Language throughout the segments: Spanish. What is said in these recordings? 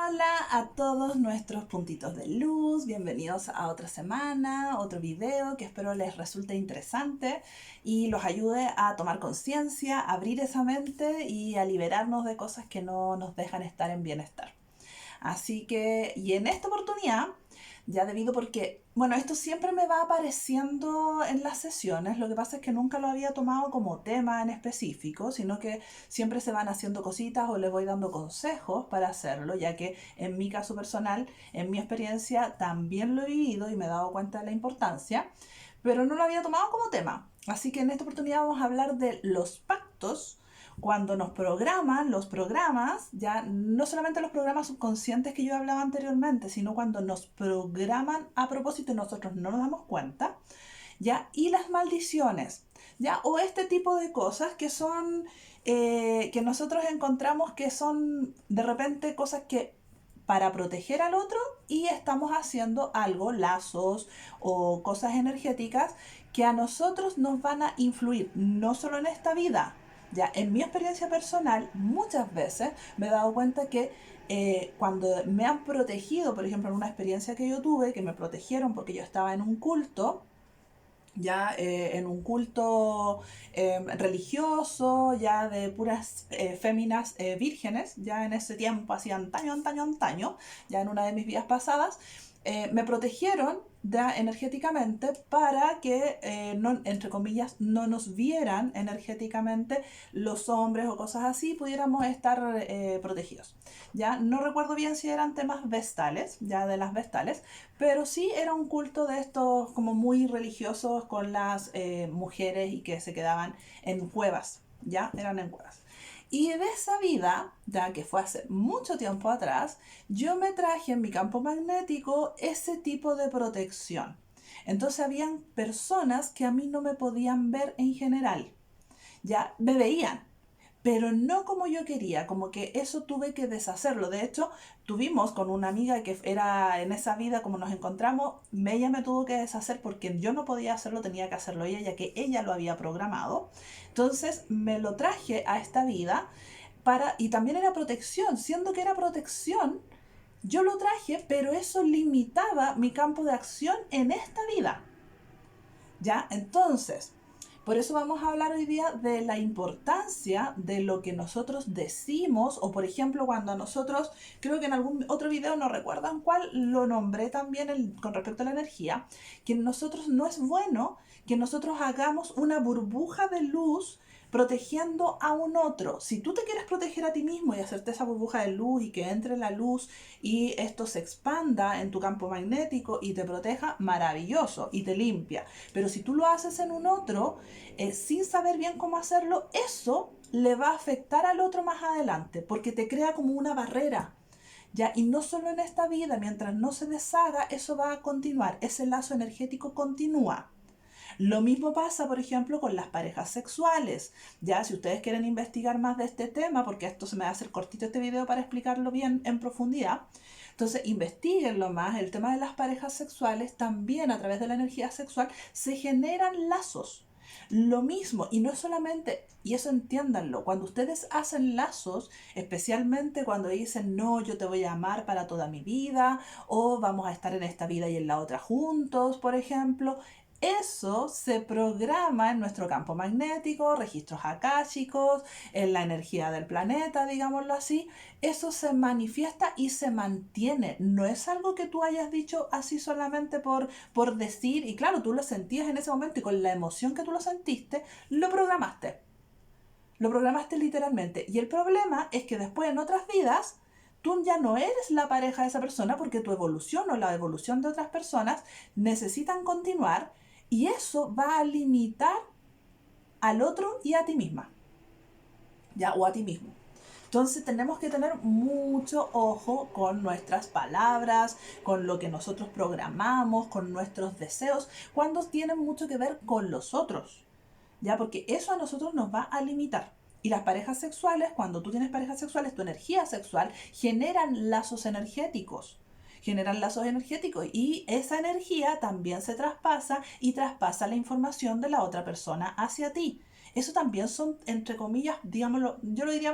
Hola a todos nuestros puntitos de luz, bienvenidos a otra semana, otro video que espero les resulte interesante y los ayude a tomar conciencia, a abrir esa mente y a liberarnos de cosas que no nos dejan estar en bienestar. Así que, y en esta oportunidad, ya debido porque, bueno, esto siempre me va apareciendo en las sesiones, lo que pasa es que nunca lo había tomado como tema en específico, sino que siempre se van haciendo cositas o les voy dando consejos para hacerlo, ya que en mi caso personal, en mi experiencia, también lo he vivido y me he dado cuenta de la importancia, pero no lo había tomado como tema. Así que en esta oportunidad vamos a hablar de los pactos cuando nos programan los programas, ya no solamente los programas subconscientes que yo hablaba anteriormente, sino cuando nos programan a propósito y nosotros no nos damos cuenta, ya, y las maldiciones, ya, o este tipo de cosas que son, que nosotros encontramos que son de repente cosas que para proteger al otro y estamos haciendo algo, lazos o cosas energéticas que a nosotros nos van a influir, no solo en esta vida. Ya, en mi experiencia personal, muchas veces me he dado cuenta que cuando me han protegido, por ejemplo, en una experiencia que yo tuve, que me protegieron porque yo estaba en un culto, ya en un culto religioso, ya de puras féminas vírgenes, ya en ese tiempo, así antaño, antaño, antaño, ya en una de mis vidas pasadas, me protegieron energéticamente para que, no, entre comillas, no nos vieran energéticamente los hombres o cosas así, pudiéramos estar protegidos. Ya no recuerdo bien si eran temas vestales, ya de las vestales, pero sí era un culto de estos como muy religiosos con las mujeres y que se quedaban en cuevas, ya eran en cuevas. Y de esa vida, ya que fue hace mucho tiempo atrás, yo me traje en mi campo magnético ese tipo de protección. Entonces habían personas que a mí no me podían ver en general, ya me veían, pero no como yo quería, como que eso tuve que deshacerlo. De hecho, tuvimos con una amiga que era en esa vida, como nos encontramos, ella me tuvo que deshacer porque yo no podía hacerlo, tenía que hacerlo ella, ya que ella lo había programado. Entonces me lo traje a esta vida para, y también era protección, siendo que era protección, yo lo traje, pero eso limitaba mi campo de acción en esta vida. ¿Ya? Entonces, por eso vamos a hablar hoy día de la importancia de lo que nosotros decimos, o por ejemplo, cuando a nosotros, creo que en algún otro video, no recuerdan cuál, lo nombré también con respecto a la energía, que nosotros no es bueno que nosotros hagamos una burbuja de luz protegiendo a un otro. Si tú te quieres proteger a ti mismo y hacerte esa burbuja de luz y que entre la luz y esto se expanda en tu campo magnético y te proteja, maravilloso y te limpia. Pero si tú lo haces en un otro, sin saber bien cómo hacerlo, eso le va a afectar al otro más adelante, porque te crea como una barrera. ¿Ya? Y no solo en esta vida, mientras no se deshaga, eso va a continuar, ese lazo energético continúa. Lo mismo pasa, por ejemplo, con las parejas sexuales. Ya, si ustedes quieren investigar más de este tema, porque esto se me va a hacer cortito este video para explicarlo bien en profundidad, entonces investiguenlo más. El tema de las parejas sexuales, también a través de la energía sexual, se generan lazos. Lo mismo, y no es solamente, y eso entiéndanlo, cuando ustedes hacen lazos, especialmente cuando dicen, no, yo te voy a amar para toda mi vida, o vamos a estar en esta vida y en la otra juntos, por ejemplo, eso se programa en nuestro campo magnético, registros akáshicos, en la energía del planeta, digámoslo así. Eso se manifiesta y se mantiene. No es algo que tú hayas dicho así solamente por decir. Y claro, tú lo sentías en ese momento y con la emoción que tú lo sentiste, lo programaste. Lo programaste literalmente. Y el problema es que después en otras vidas tú ya no eres la pareja de esa persona porque tu evolución o la evolución de otras personas necesitan continuar y eso va a limitar al otro y a ti misma, ya, o a ti mismo. Entonces tenemos que tener mucho ojo con nuestras palabras, con lo que nosotros programamos, con nuestros deseos, cuando tienen mucho que ver con los otros, ya, porque eso a nosotros nos va a limitar. Y las parejas sexuales, cuando tú tienes parejas sexuales, tu energía sexual generan lazos energéticos. Generan lazos energéticos y esa energía también se traspasa y traspasa la información de la otra persona hacia ti. Eso también son, entre comillas, digámoslo, yo lo diría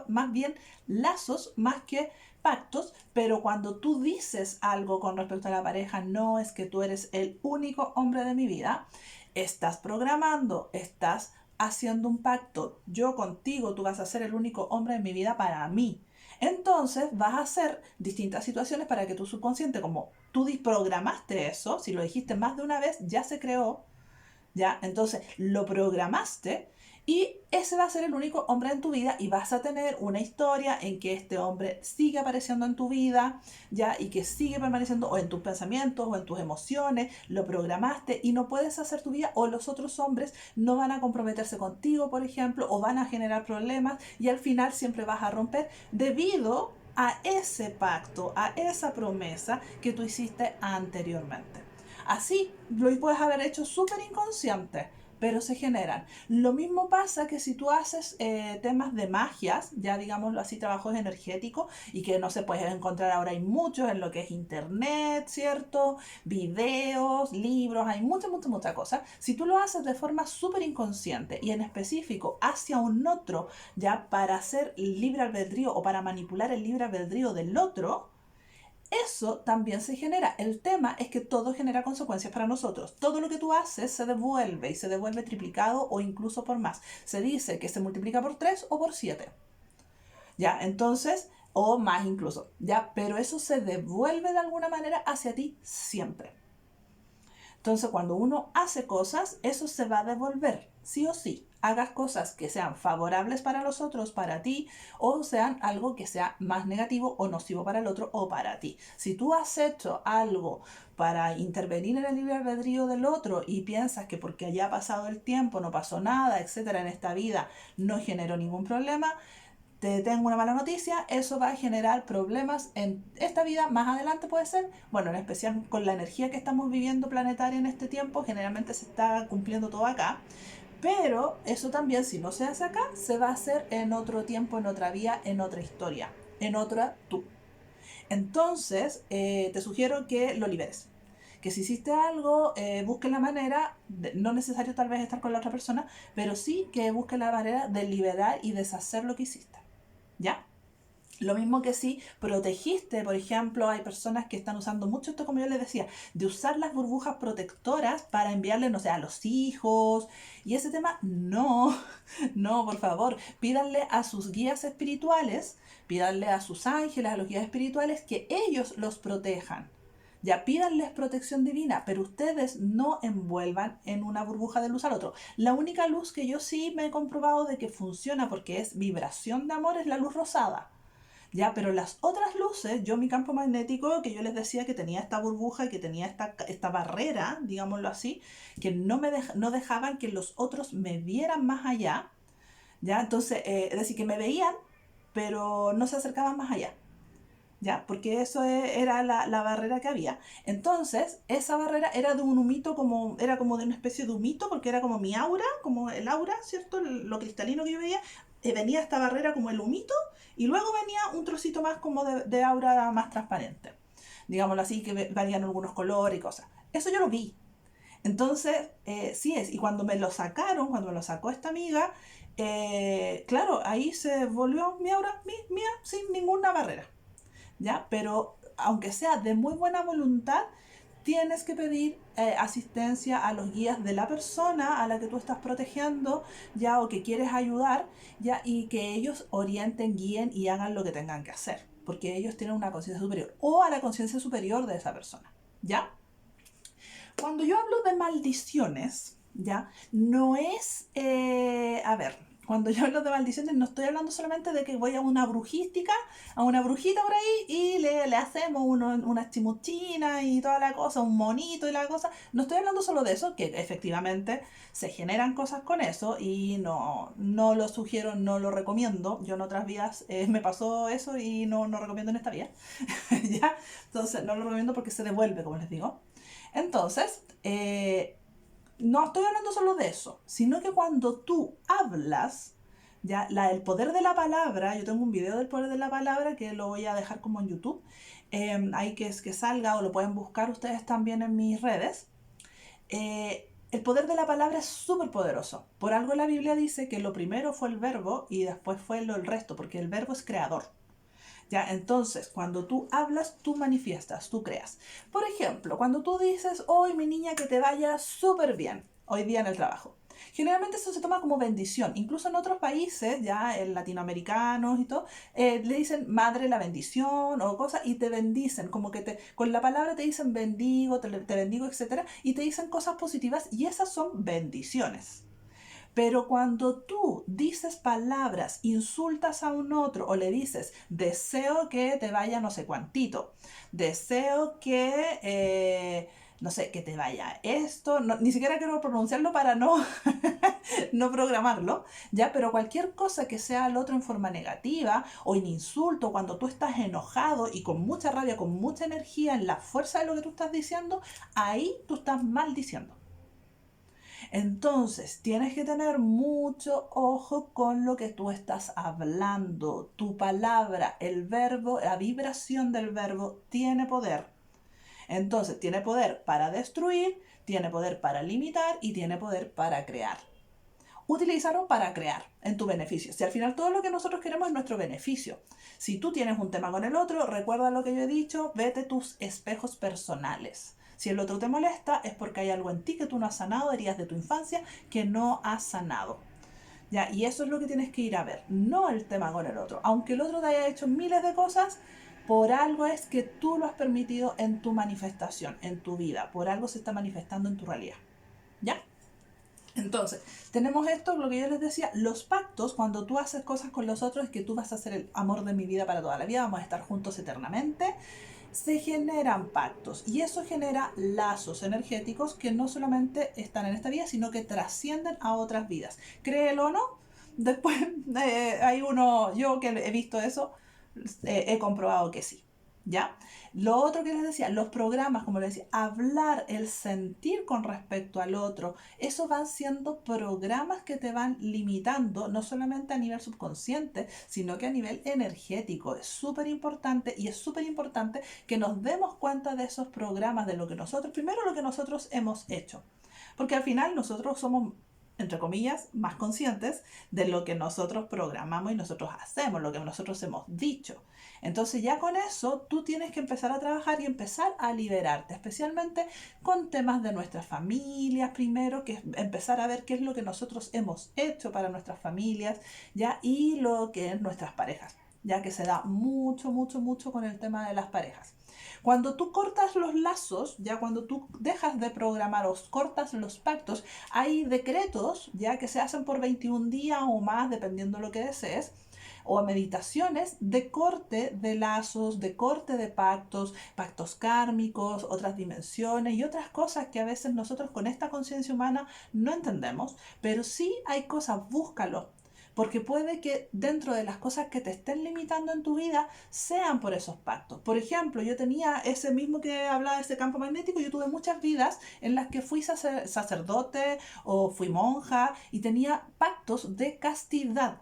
más bien lazos más que pactos, pero cuando tú dices algo con respecto a la pareja, no es que tú eres el único hombre de mi vida, estás programando, estás haciendo un pacto, yo contigo, tú vas a ser el único hombre de mi vida para mí. Entonces vas a hacer distintas situaciones para que tu subconsciente, como tú programaste eso, si lo dijiste más de una vez, ya se creó, ¿ya? Entonces lo programaste y ese va a ser el único hombre en tu vida y vas a tener una historia en que este hombre sigue apareciendo en tu vida, ¿ya? Y que sigue permaneciendo o en tus pensamientos o en tus emociones, lo programaste y no puedes hacer tu vida o los otros hombres no van a comprometerse contigo, por ejemplo, o van a generar problemas y al final siempre vas a romper debido a ese pacto, a esa promesa que tú hiciste anteriormente. Así lo puedes haber hecho súper inconsciente, pero se generan. Lo mismo pasa que si tú haces temas de magias, ya digámoslo así, trabajos energéticos, y que no se puede encontrar ahora, hay muchos en lo que es internet, ¿cierto? Videos, libros, hay muchas cosas. Si tú lo haces de forma súper inconsciente y en específico hacia un otro, ya para hacer libre albedrío o para manipular el libre albedrío del otro, eso también se genera. El tema es que todo genera consecuencias para nosotros. Todo lo que tú haces se devuelve y se devuelve triplicado o incluso por más. Se dice que se multiplica por 3 o por 7. ¿Ya? Entonces, o más incluso. ¿Ya? Pero eso se devuelve de alguna manera hacia ti siempre. Entonces, cuando uno hace cosas, eso se va a devolver, sí o sí. Hagas cosas que sean favorables para los otros, para ti, o sean algo que sea más negativo o nocivo para el otro o para ti. Si tú has hecho algo para intervenir en el libre albedrío del otro y piensas que porque haya pasado el tiempo, no pasó nada, etcétera, en esta vida no generó ningún problema, te tengo una mala noticia, eso va a generar problemas en esta vida, más adelante puede ser, bueno, en especial con la energía que estamos viviendo planetaria en este tiempo, generalmente se está cumpliendo todo acá, pero eso también, si no se hace acá, se va a hacer en otro tiempo, en otra vía, en otra historia, en otra tú. Entonces, te sugiero que lo liberes. Que si hiciste algo, busques la manera, no necesario tal vez estar con la otra persona, pero sí que busques la manera de liberar y deshacer lo que hiciste. ¿Ya? Lo mismo que si protegiste, por ejemplo, hay personas que están usando mucho esto, como yo les decía, de usar las burbujas protectoras para enviarle, no sé, a los hijos. Y ese tema, no, no, por favor, pídanle a sus guías espirituales, pídanle a sus ángeles, a los guías espirituales, que ellos los protejan. Ya pídanles protección divina, pero ustedes no envuelvan en una burbuja de luz al otro. La única luz que yo sí me he comprobado de que funciona porque es vibración de amor es la luz rosada. Ya, pero las otras luces, yo mi campo magnético, que yo les decía que tenía esta burbuja y que tenía esta barrera, digámoslo así, que no dejaban que los otros me vieran más allá, ya, entonces, es decir, que me veían, pero no se acercaban más allá. ¿Ya? Porque eso era la barrera que había. Entonces, esa barrera era de un humito, era como de una especie de humito, porque era como mi aura, como el aura, ¿cierto? Lo cristalino que yo veía. Venía esta barrera como el humito, y luego venía un trocito más como de aura más transparente. Digámoslo así, que varían algunos colores y cosas. Eso yo lo vi. Entonces, sí es. Y cuando me lo sacaron, cuando me lo sacó esta amiga, claro, ahí se volvió mi aura mía sin ninguna barrera. ¿Ya? Pero aunque sea de muy buena voluntad, tienes que pedir asistencia a los guías de la persona a la que tú estás protegiendo, ya, o que quieres ayudar, ya, y que ellos orienten, guíen y hagan lo que tengan que hacer, porque ellos tienen una conciencia superior, o a la conciencia superior de esa persona, ¿ya? Cuando yo hablo de maldiciones, ¿ya? No es, a ver, cuando yo hablo de maldiciones no estoy hablando solamente de que voy a una brujística, a una brujita por ahí y le hacemos unas chimuchinas y toda la cosa, un monito y la cosa. No estoy hablando solo de eso, que efectivamente se generan cosas con eso y no lo sugiero, no lo recomiendo. Yo en otras vías me pasó eso y no recomiendo en esta vía. ¿Ya? Entonces no lo recomiendo porque se devuelve, como les digo. Entonces, no estoy hablando solo de eso, sino que cuando tú hablas, ya el poder de la palabra, yo tengo un video del poder de la palabra que lo voy a dejar como en YouTube, ahí que salga o lo pueden buscar ustedes también en mis redes. el poder de la palabra es súper poderoso. Por algo la Biblia dice que lo primero fue el verbo y después fue el resto, porque el verbo es creador. ¿Ya? Entonces, cuando tú hablas, tú manifiestas, tú creas. Por ejemplo, cuando tú dices, hoy mi niña que te vaya súper bien, hoy día en el trabajo. Generalmente eso se toma como bendición. Incluso en otros países, ya en latinoamericanos y todo, le dicen madre la bendición o cosas y te bendicen, como que con la palabra te dicen bendigo, te bendigo, etcétera, y te dicen cosas positivas y esas son bendiciones. Pero cuando tú dices palabras, insultas a un otro o le dices, deseo que te vaya no sé cuantito, deseo que, no sé, que te vaya esto, no, ni siquiera quiero pronunciarlo para no, no programarlo, ¿ya? Pero cualquier cosa que sea al otro en forma negativa o en insulto, cuando tú estás enojado y con mucha rabia, con mucha energía en la fuerza de lo que tú estás diciendo, ahí tú estás maldiciendo. Entonces, tienes que tener mucho ojo con lo que tú estás hablando. Tu palabra, el verbo, la vibración del verbo tiene poder. Entonces, tiene poder para destruir, tiene poder para limitar y tiene poder para crear. Utilízalo para crear en tu beneficio. Si al final todo lo que nosotros queremos es nuestro beneficio. Si tú tienes un tema con el otro, recuerda lo que yo he dicho, vete tus espejos personales. Si el otro te molesta es porque hay algo en ti que tú no has sanado, heridas de tu infancia que no has sanado. ¿Ya? Y eso es lo que tienes que ir a ver, no el tema con el otro. Aunque el otro te haya hecho miles de cosas, por algo es que tú lo has permitido en tu manifestación, en tu vida. Por algo se está manifestando en tu realidad. ¿Ya? Entonces, tenemos esto, lo que yo les decía, los pactos, cuando tú haces cosas con los otros, es que tú vas a ser el amor de mi vida para toda la vida, vamos a estar juntos eternamente, se generan pactos y eso genera lazos energéticos que no solamente están en esta vida, sino que trascienden a otras vidas. Créelo o no, después hay uno, yo que he visto eso, he comprobado que sí. ¿Ya? Lo otro que les decía, los programas, como les decía, hablar, el sentir con respecto al otro, eso van siendo programas que te van limitando, no solamente a nivel subconsciente, sino que a nivel energético. Es súper importante y es súper importante que nos demos cuenta de esos programas, de lo que nosotros, primero lo que nosotros hemos hecho. Porque al final nosotros somos, entre comillas, más conscientes de lo que nosotros programamos y nosotros hacemos, lo que nosotros hemos dicho. Entonces ya con eso tú tienes que empezar a trabajar y empezar a liberarte, especialmente con temas de nuestras familias primero, que es empezar a ver qué es lo que nosotros hemos hecho para nuestras familias, ya, y lo que es nuestras parejas, ya que se da mucho, mucho, mucho con el tema de las parejas. Cuando tú cortas los lazos, ya cuando tú dejas de programar o cortas los pactos, hay decretos ya que se hacen por 21 días o más, dependiendo de lo que desees, o meditaciones de corte de lazos, de corte de pactos, pactos kármicos, otras dimensiones y otras cosas que a veces nosotros con esta conciencia humana no entendemos, pero sí hay cosas, búscalo. Porque puede que dentro de las cosas que te estén limitando en tu vida sean por esos pactos. Por ejemplo, yo tenía ese mismo que hablaba de ese campo magnético, yo tuve muchas vidas en las que fui sacerdote o fui monja y tenía pactos de castidad.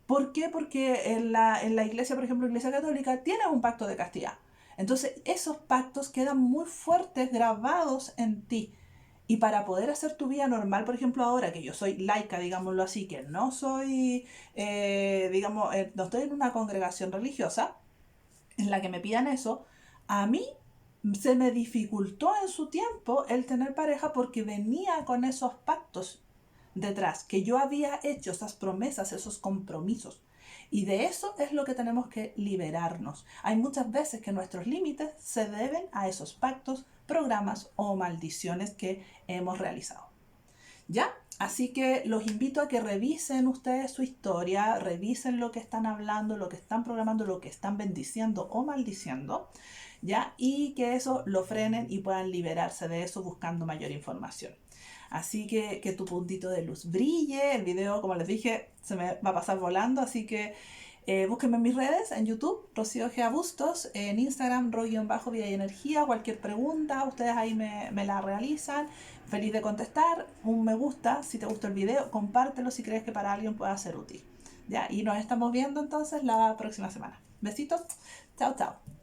¿Por qué? Porque en la iglesia, por ejemplo, iglesia católica, tienes un pacto de castidad. Entonces, esos pactos quedan muy fuertes, grabados en ti. Y para poder hacer tu vida normal, por ejemplo, ahora que yo soy laica, digámoslo así, que no soy, no estoy en una congregación religiosa en la que me pidan eso, a mí se me dificultó en su tiempo el tener pareja porque venía con esos pactos detrás, que yo había hecho esas promesas, esos compromisos. Y de eso es lo que tenemos que liberarnos. Hay muchas veces que nuestros límites se deben a esos pactos, programas o maldiciones que hemos realizado. ¿Ya? Así que los invito a que revisen ustedes su historia, revisen lo que están hablando, lo que están programando, lo que están bendiciendo o maldiciendo, ¿ya? Y que eso lo frenen y puedan liberarse de eso buscando mayor información. Así que tu puntito de luz brille. El video, como les dije, se me va a pasar volando. Así que búsquenme en mis redes, en YouTube, Rocío G. Bustos, en Instagram, Ro-Vida y Energía. Cualquier pregunta, ustedes ahí me la realizan. Feliz de contestar. Un me gusta si te gustó el video. Compártelo si crees que para alguien pueda ser útil. ¿Ya? Y nos estamos viendo entonces la próxima semana. Besitos. Chao, chao.